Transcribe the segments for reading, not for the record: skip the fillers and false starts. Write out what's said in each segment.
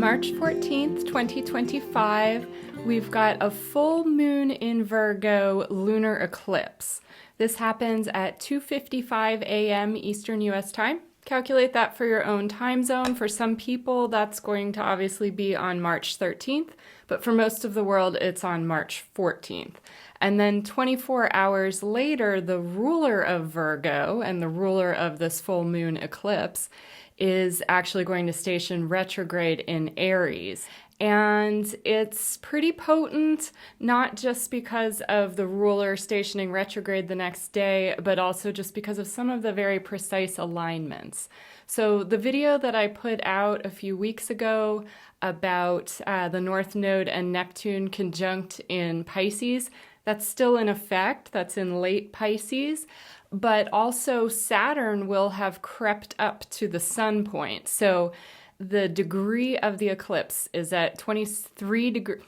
March 14th, 2025, we've got a full moon in Virgo lunar eclipse. This happens at 2:55 a.m. Eastern US time. Calculate that for your own time zone. For some people, that's going to obviously be on March 13th, but for most of the world, it's on March 14th. And then 24 hours later, the ruler of Virgo and the ruler of this full moon eclipse is actually going to station retrograde in Aries. And it's pretty potent, not just because of the ruler stationing retrograde the next day, but also just because of some of the very precise alignments. So the video that I put out a few weeks ago about the North Node and Neptune conjunct in Pisces, that's still in effect. That's in late Pisces. But also Saturn will have crept up to the sun point. So the degree of the eclipse is at 23 degrees.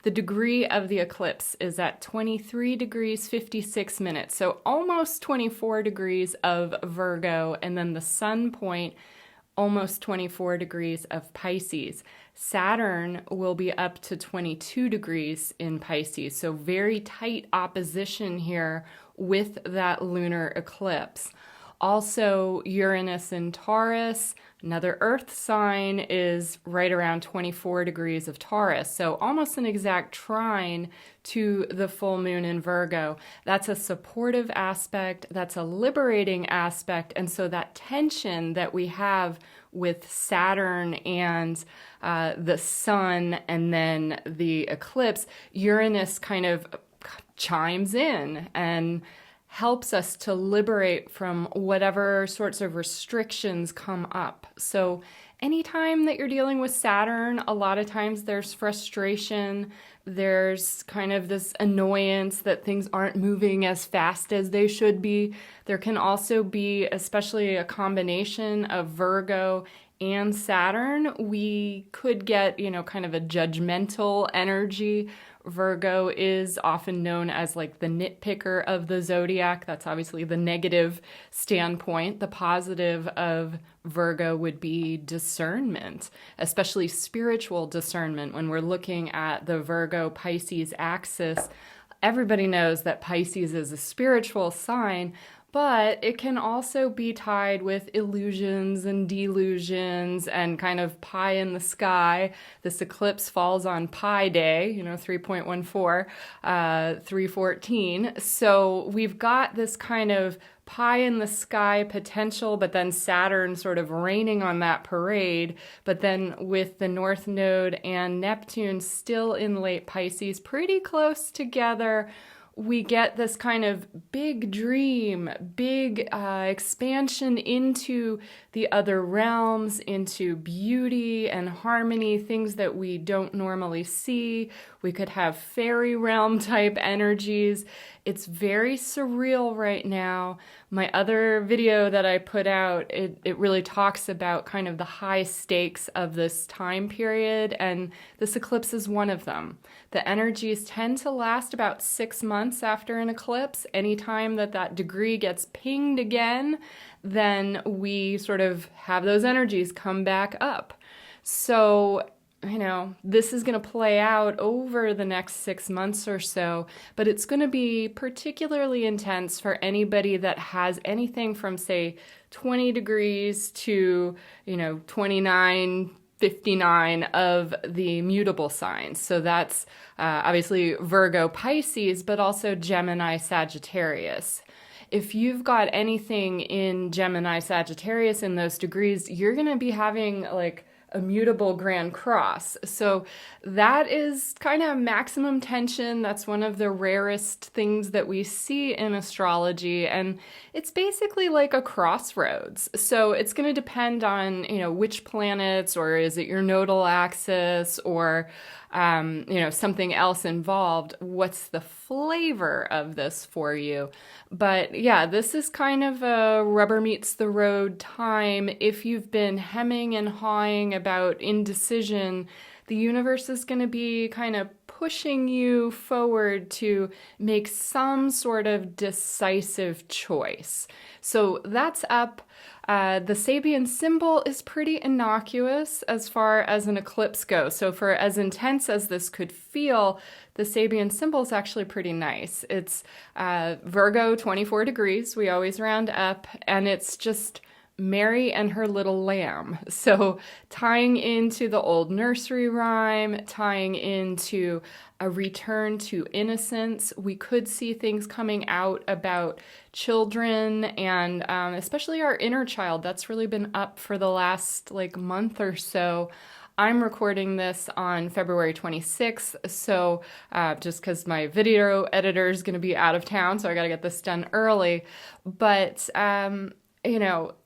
The degree of the eclipse is at 23 degrees 56 minutes. So almost 24 degrees of Virgo, and then the sun point almost 24 degrees of Pisces. Saturn will be up to 22 degrees in Pisces. So very tight opposition here with that lunar eclipse. Also, Uranus in Taurus, another earth sign, is right around 24 degrees of Taurus. So almost an exact trine to the full moon in Virgo. That's a supportive aspect, that's a liberating aspect. And so that tension that we have with Saturn and the sun and then the eclipse, Uranus kind of chimes in and helps us to liberate from whatever sorts of restrictions come up. So anytime that you're dealing with Saturn, a lot of times there's frustration, there's kind of this annoyance that things aren't moving as fast as they should be. There can also be, especially a combination of Virgo and Saturn, we could get, kind of a judgmental energy. Virgo is often known as like the nitpicker of the zodiac. That's obviously the negative standpoint. The positive of Virgo would be discernment, especially spiritual discernment. When we're looking at the Virgo-Pisces axis, everybody knows that Pisces is a spiritual sign, but it can also be tied with illusions and delusions and kind of pie in the sky. This eclipse falls on Pi Day, 3.14, 314. So we've got this kind of pie in the sky potential, but then Saturn sort of raining on that parade. But then with the North Node and Neptune still in late Pisces, pretty close together, we get this kind of big dream, big expansion into the other realms, into beauty and harmony, things that we don't normally see. We could have fairy realm type energies. It's very surreal right now. My other video that I put out, it really talks about kind of the high stakes of this time period, and this eclipse is one of them. The energies tend to last about 6 months after an eclipse. Anytime that degree gets pinged again, then we sort of have those energies come back up. So this is going to play out over the next 6 months or so, but it's going to be particularly intense for anybody that has anything from, say, 20 degrees to, 29, 59 of the mutable signs. So that's obviously Virgo, Pisces, but also Gemini, Sagittarius. If you've got anything in Gemini, Sagittarius in those degrees, you're going to be having like a mutable grand cross. So that is kind of maximum tension. That's one of the rarest things that we see in astrology. And it's basically like a crossroads. So it's going to depend on, which planets, or is it your nodal axis, or something else involved. What's the flavor of this for you? But yeah, this is kind of a rubber meets the road time. If you've been hemming and hawing about indecision, the universe is going to be kind of pushing you forward to make some sort of decisive choice. So that's up. The Sabian symbol is pretty innocuous as far as an eclipse goes. So for as intense as this could feel, the Sabian symbol is actually pretty nice. It's Virgo 24 degrees. We always round up, and it's just Mary and her little lamb. So tying into the old nursery rhyme, tying into a return to innocence, we could see things coming out about children and especially our inner child. That's really been up for the last month or so. I'm recording this on February 26th, so just because my video editor is going to be out of town, so I got to get this done early. But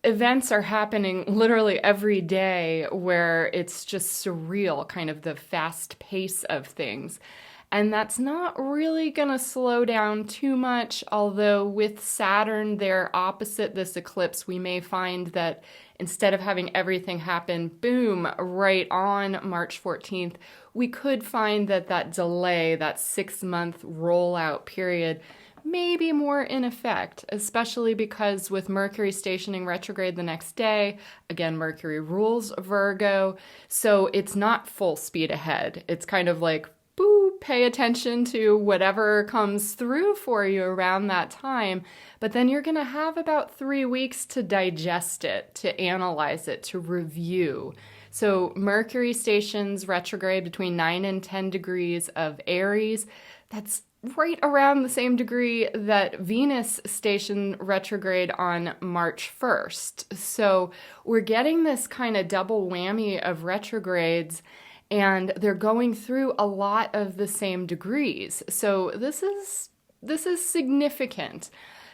events are happening literally every day where it's just surreal, kind of the fast pace of things. And that's not really going to slow down too much, although with Saturn there opposite this eclipse, we may find that instead of having everything happen, boom, right on March 14th, we could find that delay, that 6-month rollout period, may be more in effect, especially because with Mercury stationing retrograde the next day, again, Mercury rules Virgo, so it's not full speed ahead. It's kind of like, boo, pay attention to whatever comes through for you around that time, but then you're going to have about 3 weeks to digest it, to analyze it, to review. So Mercury stations retrograde between 9 and 10 degrees of Aries. That's right around the same degree that Venus stationed retrograde on March 1st. So we're getting this kind of double whammy of retrogrades, and they're going through a lot of the same degrees. So this is significant.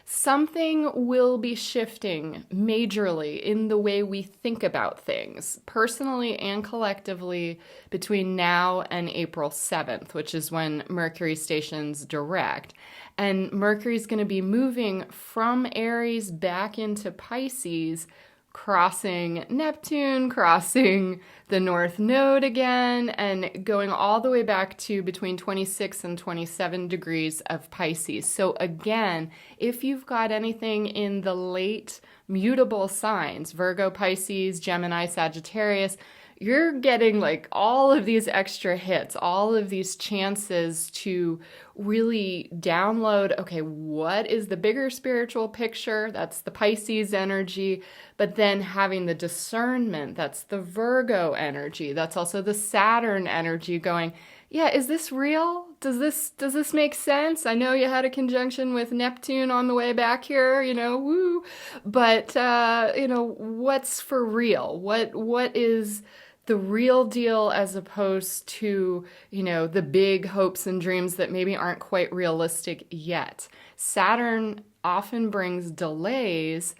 Something will be shifting majorly in the way we think about things, personally and collectively, between now and April 7th, which is when Mercury stations direct. And Mercury's going to be moving from Aries back into Pisces, crossing Neptune, crossing the North Node again, and going all the way back to between 26 and 27 degrees of Pisces. So again, if you've got anything in the late mutable signs, Virgo, Pisces, Gemini, Sagittarius, you're getting all of these extra hits, all of these chances to really download, okay, what is the bigger spiritual picture? That's the Pisces energy. But then having the discernment, that's the Virgo energy. That's also the Saturn energy going, yeah, is this real? Does this make sense? I know you had a conjunction with Neptune on the way back here, woo. But, what's for real? What is the real deal as opposed to, the big hopes and dreams that maybe aren't quite realistic yet? Saturn often brings delays,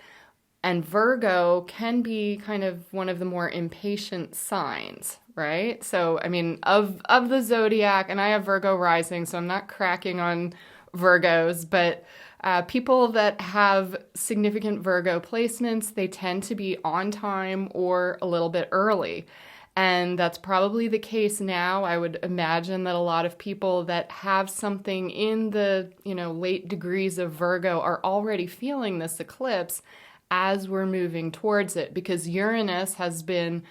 and Virgo can be kind of one of the more impatient signs, right? So, of the zodiac, and I have Virgo rising, so I'm not cracking on Virgos, but people that have significant Virgo placements, they tend to be on time or a little bit early. And that's probably the case now. I would imagine that a lot of people that have something in the, late degrees of Virgo are already feeling this eclipse as we're moving towards it, because Uranus has been,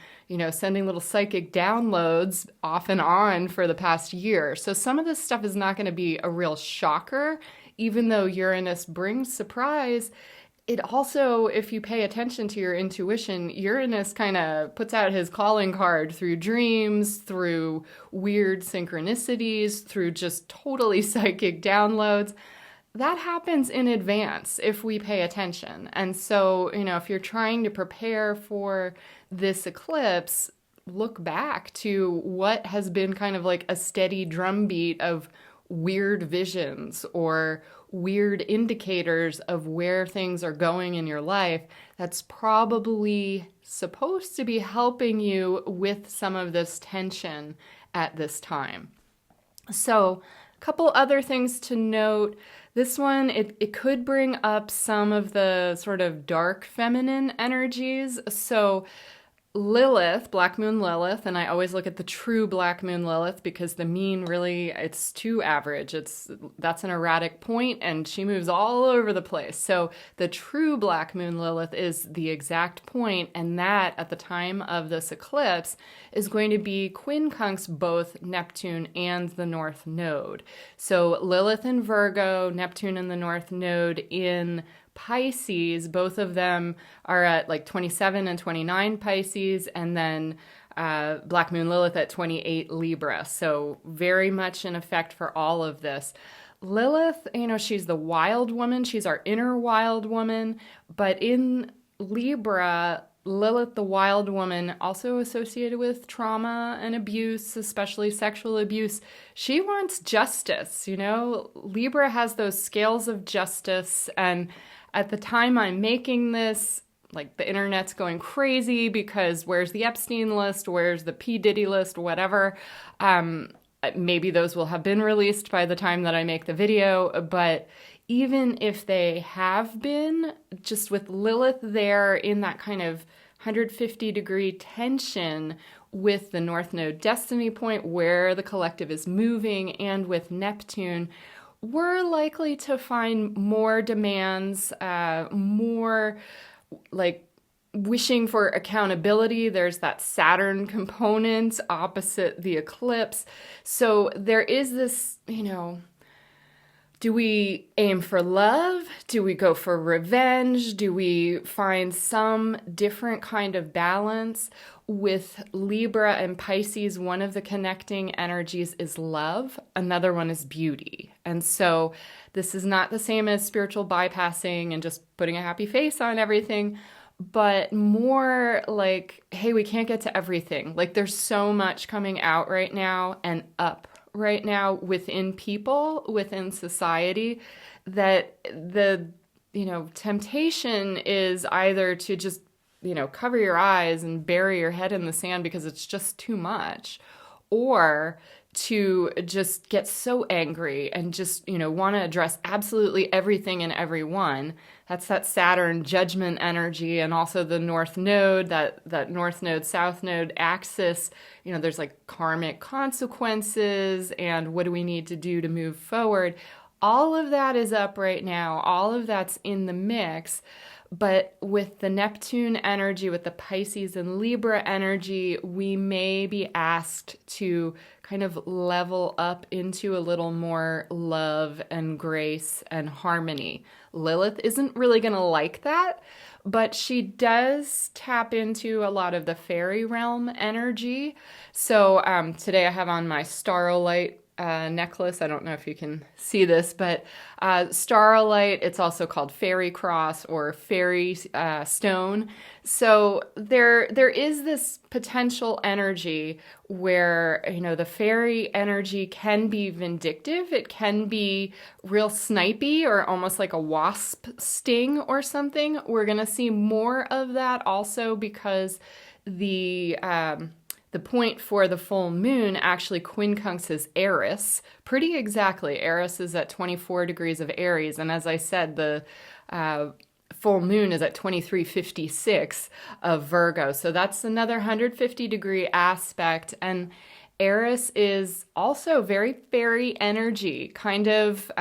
sending little psychic downloads off and on for the past year. So some of this stuff is not going to be a real shocker, even though Uranus brings surprise. It also, if you pay attention to your intuition, Uranus kind of puts out his calling card through dreams, through weird synchronicities, through just totally psychic downloads. That happens in advance if we pay attention. And so, if you're trying to prepare for this eclipse, look back to what has been kind of like a steady drumbeat of weird visions or weird indicators of where things are going in your life. That's probably supposed to be helping you with some of this tension at this time. So, a couple other things to note. This one, it could bring up some of the sort of dark feminine energies. So Lilith, Black Moon Lilith, and I always look at the true Black Moon Lilith because the mean really, it's too average. That's an erratic point and she moves all over the place. So the true Black Moon Lilith is the exact point, and that at the time of this eclipse is going to be quincunx both Neptune and the North Node. So Lilith in Virgo, Neptune in the North Node in Pisces, both of them are at like 27 and 29 Pisces, and then Black Moon Lilith at 28 Libra. So very much in effect for all of this. Lilith, she's the wild woman. She's our inner wild woman. But in Libra, Lilith, the wild woman, also associated with trauma and abuse, especially sexual abuse. She wants justice. Libra has those scales of justice, and at the time I'm making this, like, the internet's going crazy because where's the Epstein list? Where's the P. Diddy list? Whatever. Maybe those will have been released by the time that I make the video, but even if they have been, just with Lilith there in that kind of 150-degree tension with the North Node destiny point where the collective is moving, and with Neptune, we're likely to find more demands, more like wishing for accountability. There's that Saturn component opposite the eclipse. So there is this, do we aim for love? Do we go for revenge? Do we find some different kind of balance? With Libra and Pisces, one of the connecting energies is love. Another one is beauty. And so this is not the same as spiritual bypassing and just putting a happy face on everything, but more like, hey, we can't get to everything. Like, there's so much coming out right now and up right now within people, within society, that the, temptation is either to just, cover your eyes and bury your head in the sand because it's just too much, or to just get so angry and just, want to address absolutely everything and everyone. That's that Saturn judgment energy, and also the North Node, that North Node, South Node axis. There's like karmic consequences and what do we need to do to move forward. All of that is up right now. All of that's in the mix. But with the Neptune energy, with the Pisces and Libra energy, we may be asked to kind of level up into a little more love and grace and harmony. Lilith isn't really going to like that, but she does tap into a lot of the fairy realm energy. So today I have on my Starlight necklace. I don't know if you can see this, but Starlight, it's also called fairy cross or fairy stone. So there is this potential energy where, the fairy energy can be vindictive. It can be real snipey or almost like a wasp sting or something. We're going to see more of that also because the point for the full moon actually quincunxes Eris pretty exactly. Eris is at 24 degrees of Aries, and as I said, the full moon is at 2356 of Virgo. So that's another 150-degree aspect, and Eris is also very fairy energy, kind of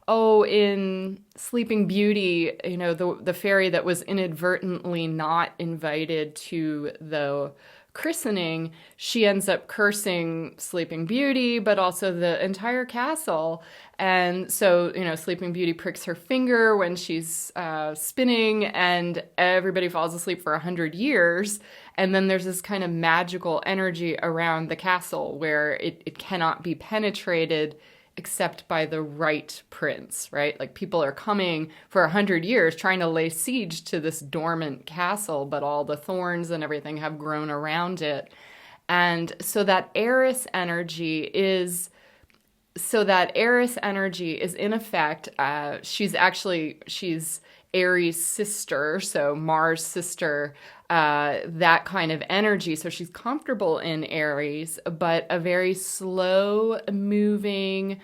in Sleeping Beauty, the fairy that was inadvertently not invited to the christening, she ends up cursing Sleeping Beauty, but also the entire castle. And so, Sleeping Beauty pricks her finger when she's spinning, and everybody falls asleep for 100 years. And then there's this kind of magical energy around the castle where it cannot be penetrated except by the right prince, right? Like, people are coming for 100 years trying to lay siege to this dormant castle, but all the thorns and everything have grown around it. And so that Eris energy is in effect, she's Aries' sister, so Mars' sister, that kind of energy. So she's comfortable in Aries, but a very slow moving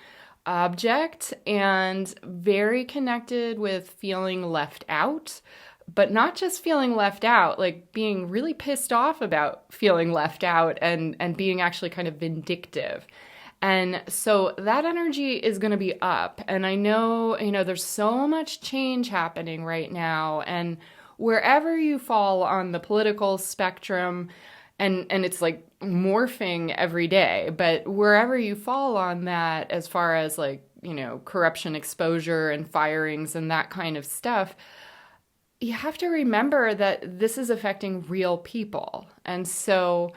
object and very connected with feeling left out, but not just feeling left out, like being really pissed off about feeling left out and being actually kind of vindictive. And so that energy is going to be up. And I know, there's so much change happening right now. And wherever you fall on the political spectrum, and it's like morphing every day, but wherever you fall on that, as far as like, corruption exposure and firings and that kind of stuff, you have to remember that this is affecting real people. And so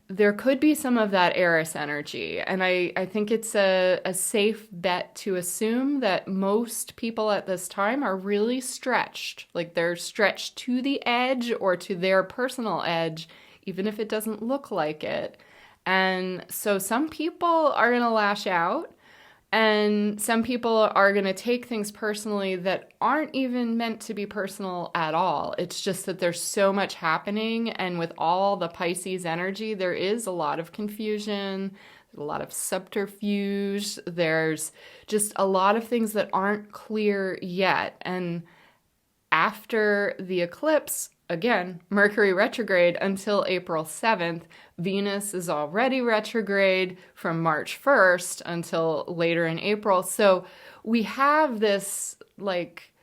there could be some of that Eris energy. And I think it's a safe bet to assume that most people at this time are really stretched. Like they're stretched to the edge or to their personal edge, even if it doesn't look like it. And so some people are going to lash out. And some people are going to take things personally that aren't even meant to be personal at all. It's just that there's so much happening. And with all the Pisces energy, there is a lot of confusion, a lot of subterfuge. There's just a lot of things that aren't clear yet. And after the eclipse, again, Mercury retrograde until April 7th. Venus is already retrograde from March 1st until later in April. So we have this like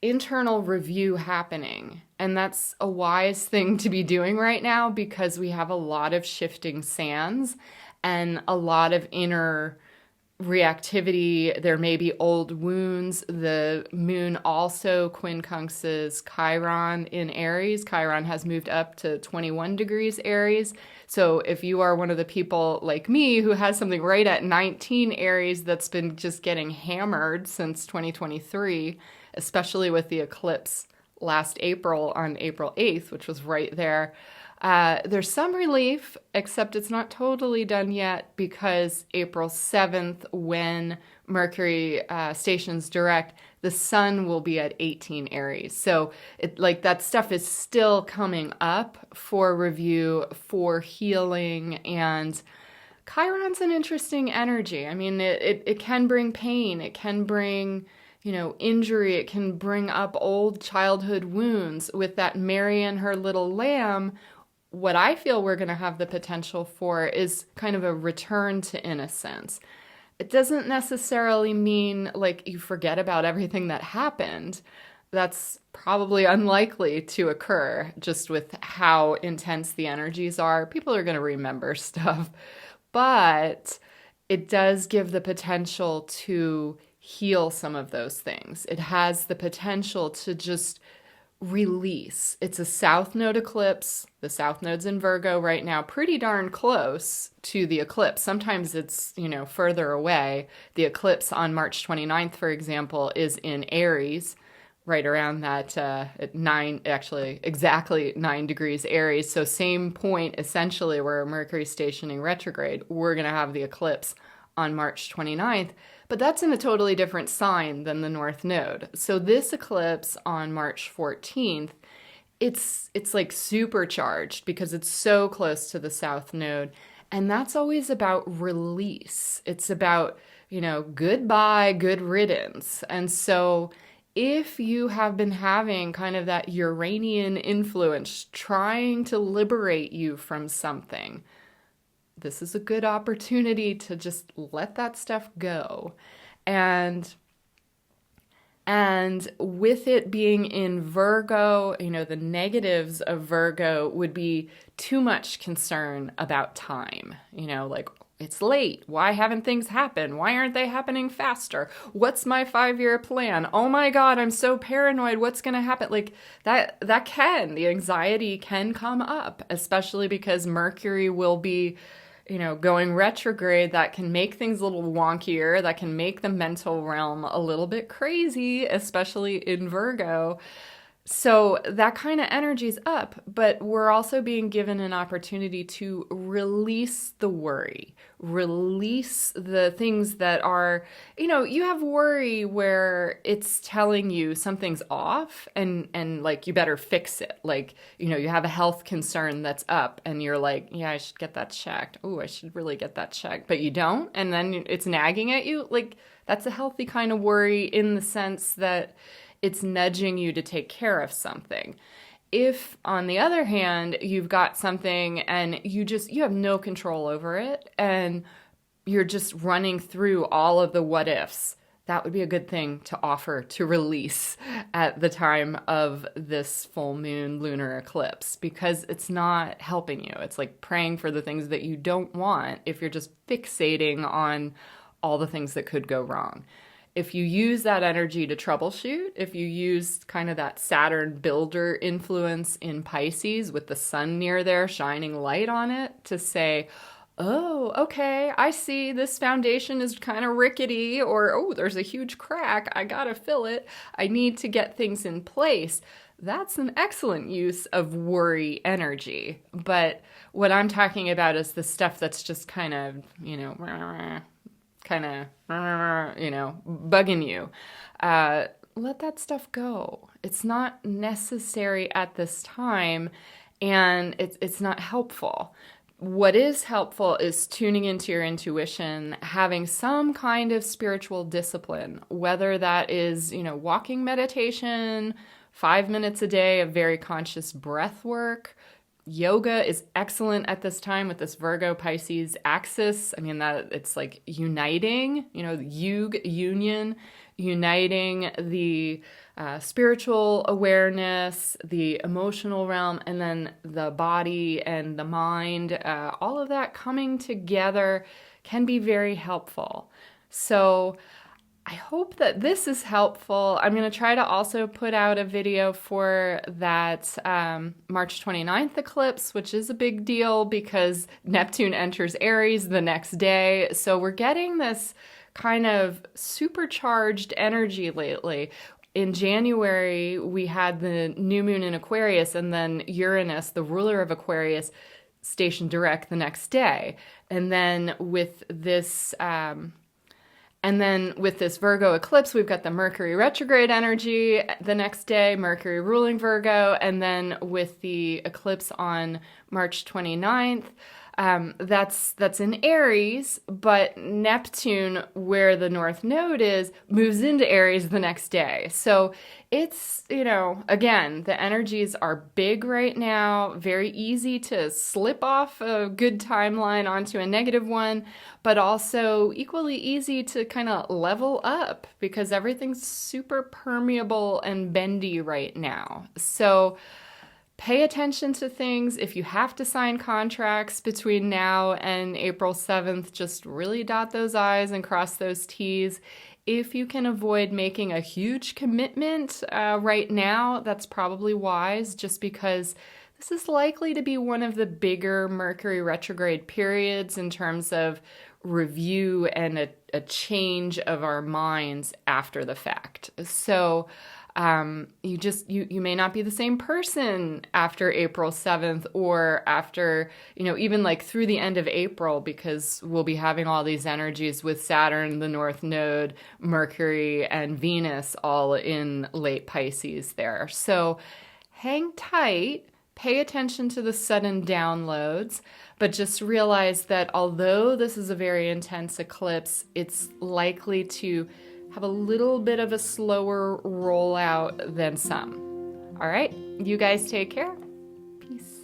internal review happening. And that's a wise thing to be doing right now because we have a lot of shifting sands and a lot of inner reactivity. There may be old wounds. The moon also quincunxes Chiron in Aries. Chiron has moved up to 21 degrees Aries. So if you are one of the people like me who has something right at 19 Aries that's been just getting hammered since 2023, especially with the eclipse last April on April 8th, which was right there, there's some relief, except it's not totally done yet because April 7th, when Mercury stations direct, the sun will be at 18 Aries. So that stuff is still coming up for review, for healing, and Chiron's an interesting energy. I mean, it can bring pain. It can bring injury. It can bring up old childhood wounds. With that Mary and her little lamb, what I feel we're going to have the potential for is kind of a return to innocence. It doesn't necessarily mean like you forget about everything that happened. That's probably unlikely to occur just with how intense the energies are. People are going to remember stuff, but it does give the potential to heal some of those things. It has the potential to just release. It's a South Node eclipse. The South Node's in Virgo right now, pretty darn close to the eclipse. Sometimes it's, further away. The eclipse on March 29th, for example, is in Aries, right around that exactly 9 degrees Aries. So same point, essentially, where Mercury's stationing retrograde. We're going to have the eclipse on March 29th. But that's in a totally different sign than the North Node. So this eclipse on March 14th, it's like supercharged because it's so close to the South Node. And that's always about release. It's about, goodbye, good riddance. And so if you have been having kind of that Uranian influence trying to liberate you from something, this is a good opportunity to just let that stuff go. And with it being in Virgo, the negatives of Virgo would be too much concern about time. Like, it's late. Why haven't things happened? Why aren't they happening faster? What's my 5-year plan? Oh my God, I'm so paranoid. What's going to happen? Like the anxiety can come up, especially because Mercury will be going retrograde. That can make things a little wonkier. That can make the mental realm a little bit crazy, especially in Virgo. So that kind of energy's up, but we're also being given an opportunity to release the worry, release the things that are, you have worry where it's telling you something's off and like you better fix it. Like, you have a health concern that's up and you're like, yeah, I should get that checked. Oh, I should really get that checked, but you don't. And then it's nagging at you. Like, that's a healthy kind of worry in the sense that it's nudging you to take care of something. If, on the other hand, you've got something and you have no control over it and you're just running through all of the what ifs, that would be a good thing to offer to release at the time of this full moon lunar eclipse, because it's not helping you. It's like praying for the things that you don't want if you're just fixating on all the things that could go wrong. If you use that energy to troubleshoot, if you use kind of that Saturn builder influence in Pisces with the sun near there shining light on it to say, oh, okay, I see this foundation is kind of rickety, or, oh, there's a huge crack, I gotta fill it, I need to get things in place. That's an excellent use of worry energy. But what I'm talking about is the stuff that's just kind of, bugging you. Let that stuff go. It's not necessary at this time, and it's not helpful. What is helpful is tuning into your intuition, having some kind of spiritual discipline, whether that is, walking meditation, 5 minutes a day of very conscious breath work. Yoga is excellent at this time with this Virgo Pisces axis. I mean, that it's like uniting, union, uniting the spiritual awareness, the emotional realm, and then the body and the mind. All of that coming together can be very helpful. So I hope that this is helpful. I'm going to try to also put out a video for that March 29th eclipse, which is a big deal because Neptune enters Aries the next day. So we're getting this kind of supercharged energy lately. In January, we had the new moon in Aquarius, and then Uranus, the ruler of Aquarius, stationed direct the next day. And then with this Virgo eclipse, we've got the Mercury Retrograde energy the next day, Mercury ruling Virgo. And then with the eclipse on March 29th, that's in Aries, but Neptune, where the North Node is, moves into Aries the next day. So it's, again, the energies are big right now, very easy to slip off a good timeline onto a negative one, but also equally easy to kind of level up because everything's super permeable and bendy right now. So pay attention to things. If you have to sign contracts between now and April 7th, just really dot those I's and cross those T's. If you can avoid making a huge commitment right now, that's probably wise, just because this is likely to be one of the bigger Mercury retrograde periods in terms of review and a change of our minds after the fact. So you may not be the same person after April 7th or after, even like through the end of April, because we'll be having all these energies with Saturn, the North Node, Mercury, and Venus all in late Pisces there. So hang tight, pay attention to the sudden downloads, but just realize that although this is a very intense eclipse, it's likely to have a little bit of a slower rollout than some. All right, you guys take care. Peace.